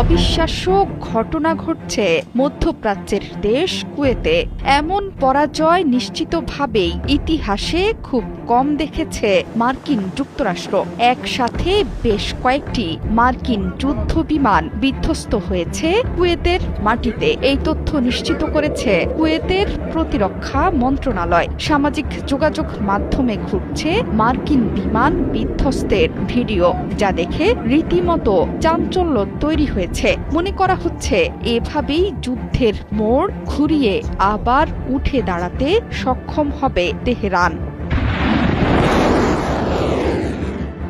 অবিশ্বাস্য ঘটনা ঘটছে মধ্যপ্রাচ্যের দেশ কুয়েতে। এমন পরাজয় নিশ্চিতভাবেই ইতিহাসে খুব কম দেখেছে মার্কিন যুক্তরাষ্ট্র। একসাথে বেশ কয়েকটি মার্কিন যুদ্ধবিমান বিধ্বস্ত হয়েছে কুয়েতের মাটিতে। এই তথ্য নিশ্চিত করেছে কুয়েতের প্রতিরক্ষা মন্ত্রণালয়। সামাজিক যোগাযোগ মাধ্যমে ঘুরছে মার্কিন বিমান বিধ্বস্তের ভিডিও, যা দেখে রীতিমতো চাঞ্চল্য তৈরি হয়েছে। মনে করা হচ্ছে এভাবেই যুদ্ধের মোড় ঘুরিয়ে আবার উঠে দাঁড়াতে সক্ষম হবে তেহরান।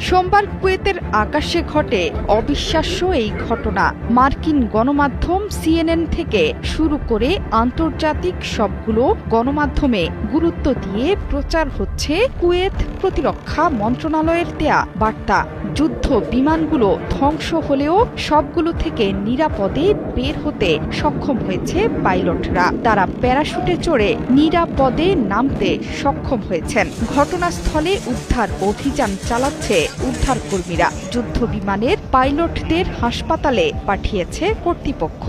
সোমবার কুয়েতের আকাশে ঘটে অবিশ্বাস্য এই ঘটনা। মার্কিন গণমাধ্যম সিএনএন থেকে শুরু করে আন্তর্জাতিক সবগুলো গণমাধ্যমে গুরুত্ব দিয়ে প্রচার হচ্ছে কুয়েত প্রতিরক্ষা মন্ত্রণালয়ের দেয়া বার্তা। যুদ্ধ বিমানগুলো ধ্বংস হলেও সবগুলো থেকে নিরাপদে বের হতে সক্ষম হয়েছে পাইলটরা। তারা প্যারাশুটে চড়ে নিরাপদে নামতে সক্ষম হয়েছেন। ঘটনাস্থলে উদ্ধার অভিযান চালাচ্ছে উদ্ধারকর্মীরা। যুদ্ধ বিমানের পাইলটদের হাসপাতালে পাঠিয়েছে কর্তৃপক্ষ।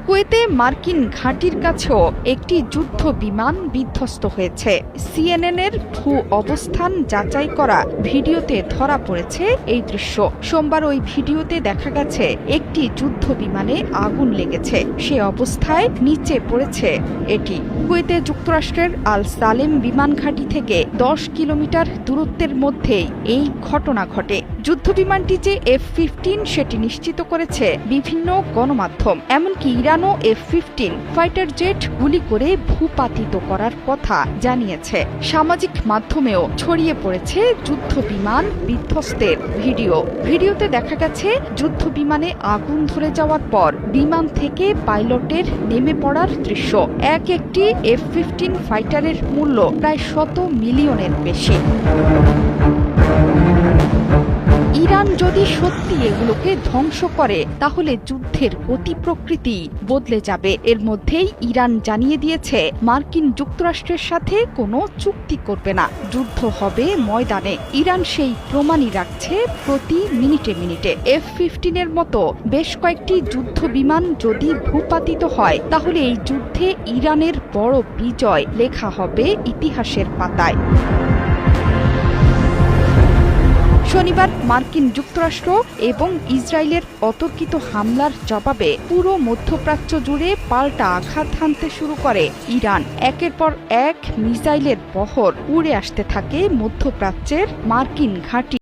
কুয়েতে মার্কিন ঘাঁটির কাছেও একটি যুদ্ধ বিমান বিধ্বস্ত হয়েছে। সিএনএনের ভূ অবস্থান যাচাই করা ভিডিওতে ধরা পড়েছে এই দৃশ্য। সোমবার ওই ভিডিওতে দেখা গেছে একটি যুদ্ধ বিমানে আগুন লেগেছে। সে অবস্থায় নিচে পড়েছে এটি। কুয়েতে যুক্তরাষ্ট্রের আল সালেম বিমান ঘাঁটি থেকে 10 কিলোমিটার দূরত্বের মধ্যেই এই ঘটনা ঘটে। যুদ্ধ বিমানটি যে F-15 সেটি নিশ্চিত করেছে বিভিন্ন গণমাধ্যম। এমনকি ইরানও F-15 ফাইটার জেট গুলি করে ভূপাতিত করার কথা জানিয়েছে। সামাজিক মাধ্যমেও ছড়িয়ে পড়েছে যুদ্ধ বিমান বিধ্বস্তের ভিডিওতে দেখা গেছে যুদ্ধ বিমানে আগুন ধরে যাওয়ার পর বিমান থেকে পাইলটের নেমে পড়ার দৃশ্য। একটি F-15 ফাইটারের মূল্য প্রায় 100 মিলিয়নের বেশি। ইরান যদি সত্যি এগুলোকে ধ্বংস করে তাহলে যুদ্ধের গতি প্রকৃতি বদলে যাবে। এর মধ্যেই ইরান জানিয়ে দিয়েছে মার্কিন যুক্তরাষ্ট্রের সাথে কোনো চুক্তি করবে না, যুদ্ধ হবে ময়দানে। ইরান সেই প্রমাণই রাখছে প্রতি মিনিটে মিনিটে। F-15 এর মতো বেশ কয়েকটি যুদ্ধ বিমান যদি ভূপাতিত হয় তাহলে এই যুদ্ধে ইরানের বড় বিজয় লেখা হবে ইতিহাসের পাতায়। শনিবার মার্কিন যুক্তরাষ্ট্র এবং ইসরায়েলের অতর্কিত হামলার জবাবে পুরো মধ্যপ্রাচ্য জুড়ে পাল্টা আঘাত হানতে শুরু করে ইরান। একের পর এক মিসাইলের বহর উড়ে আসতে থাকে মধ্যপ্রাচ্যের মার্কিন ঘাঁটি।